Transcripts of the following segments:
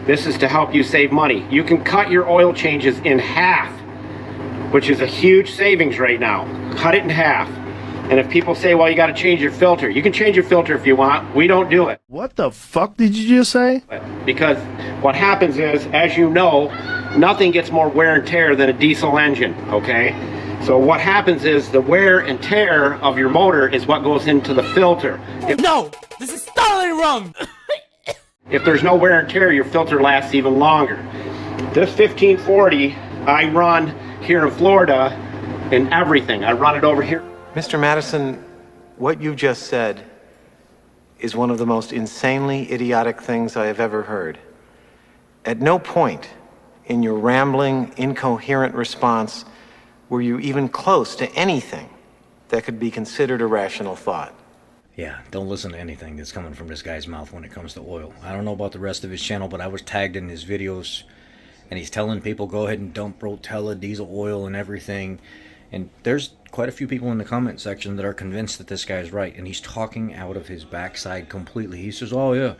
This is to help you save money. You can cut your oil changes in half, which is a huge savings right now. Cut it in half. And if people say, well, you got to change your filter, you can change your filter if you want. We don't do it. What the fuck did you just say? Because what happens is, as you know, nothing gets more wear and tear than a diesel engine, okay? So what happens is the wear and tear of your motor is what goes into the filter. No, this is totally wrong. If there's no wear and tear, your filter lasts even longer. This 1540, I run here in Florida in everything. I run it over here. Mr. Madison, what you just said is one of the most insanely idiotic things I have ever heard. At no point in your rambling, incoherent response were you even close to anything that could be considered a rational thought. Yeah, don't listen to anything that's coming from this guy's mouth when it comes to oil. I don't know about the rest of his channel, but I was tagged in his videos, and he's telling people go ahead and dump Rotella diesel oil and everything. And there's quite a few people in the comment section that are convinced that this guy's right, and he's talking out of his backside completely. He says, oh yeah,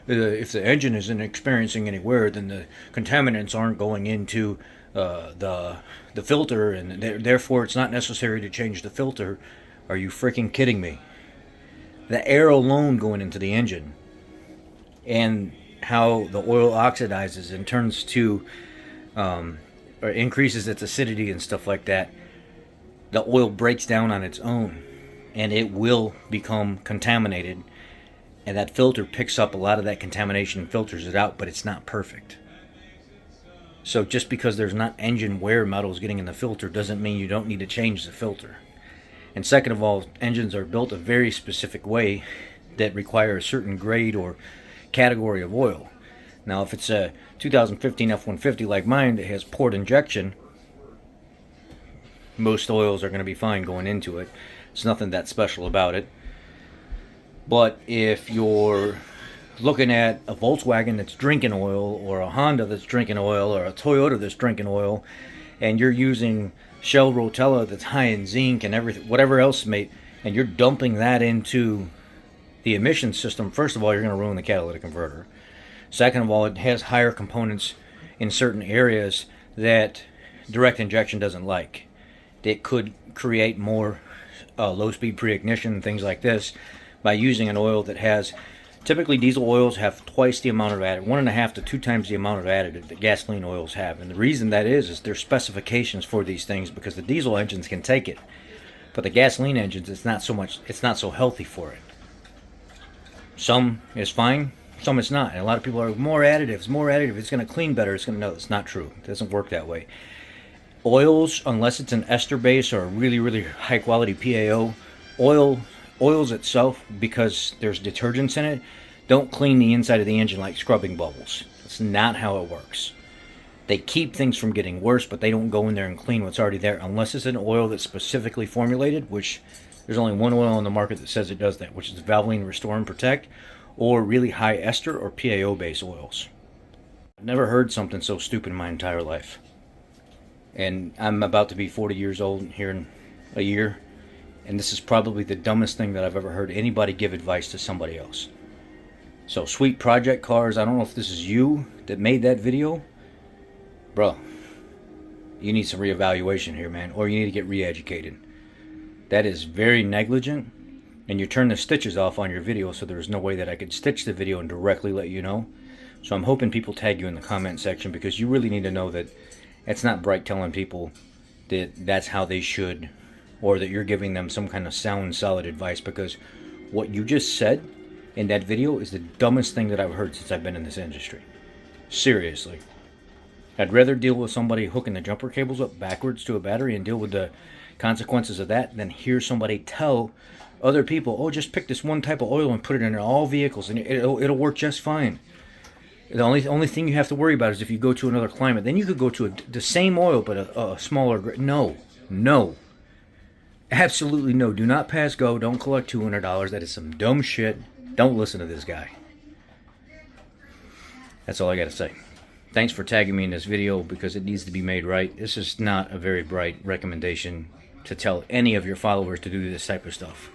if the engine isn't experiencing any wear, then the contaminants aren't going into the filter, and therefore it's not necessary to change the filter. Are you freaking kidding me? The air alone going into the engine and how the oil oxidizes and turns to or increases its acidity and stuff like that, the oil breaks down on its own and it will become contaminated, and that filter picks up a lot of that contamination and filters it out, but it's not perfect. So just because there's not engine wear metals getting in the filter doesn't mean you don't need to change the filter. And second of all, engines are built a very specific way that require a certain grade or category of oil. Now if it's a 2015 F-150 like mine that has port injection, most oils are going to be fine going into it. There's nothing that special about it. But if you're looking at a Volkswagen that's drinking oil, or a Honda that's drinking oil, or a Toyota that's drinking oil, and you're using Shell Rotella that's high in zinc and everything, whatever else, mate, and you're dumping that into the emission system, first of all, you're going to ruin the catalytic converter. Second of all, it has higher components in certain areas that direct injection doesn't like. It could create more low-speed pre-ignition and things like this by using an oil that has, typically diesel oils have twice the amount of additive, 1.5 to 2 times the amount of additive that gasoline oils have. And the reason that is there's specifications for these things, because the diesel engines can take it, but the gasoline engines, it's not so healthy for it. Some is fine, some it's not. And a lot of people are, more additives, it's going to clean better. No, it's not true. It doesn't work that way. Oils, unless it's an ester base or a really, really high quality PAO, oils itself, because there's detergents in it, don't clean the inside of the engine like scrubbing bubbles. That's not how it works. They keep things from getting worse, but they don't go in there and clean what's already there, unless it's an oil that's specifically formulated, which there's only one oil on the market that says it does that, which is Valvoline Restore and Protect, or really high ester or PAO based oils. I've never heard something so stupid in my entire life. And I'm about to be 40 years old here in a year, and this is probably the dumbest thing that I've ever heard anybody give advice to somebody else. So, Sweet Project Cars, I don't know if this is you that made that video. Bro, you need some reevaluation here, man, or you need to get re-educated. That is very negligent, and you turn the stitches off on your video, so there's no way that I could stitch the video and directly let you know. So I'm hoping people tag you in the comment section, because you really need to know that it's not Brite telling people that that's how they should, or that you're giving them some kind of sound, solid advice, because what you just said in that video is the dumbest thing that I've heard since I've been in this industry. Seriously. I'd rather deal with somebody hooking the jumper cables up backwards to a battery and deal with the consequences of that than hear somebody tell other people, oh, just pick this one type of oil and put it in all vehicles and it'll work just fine. The only thing you have to worry about is if you go to another climate. Then you could go to the same oil, but a smaller... No. Absolutely no. Do not pass go. Don't collect $200. That is some dumb shit. Don't listen to this guy. That's all I got to say. Thanks for tagging me in this video, because it needs to be made right. This is not a very bright recommendation to tell any of your followers to do this type of stuff.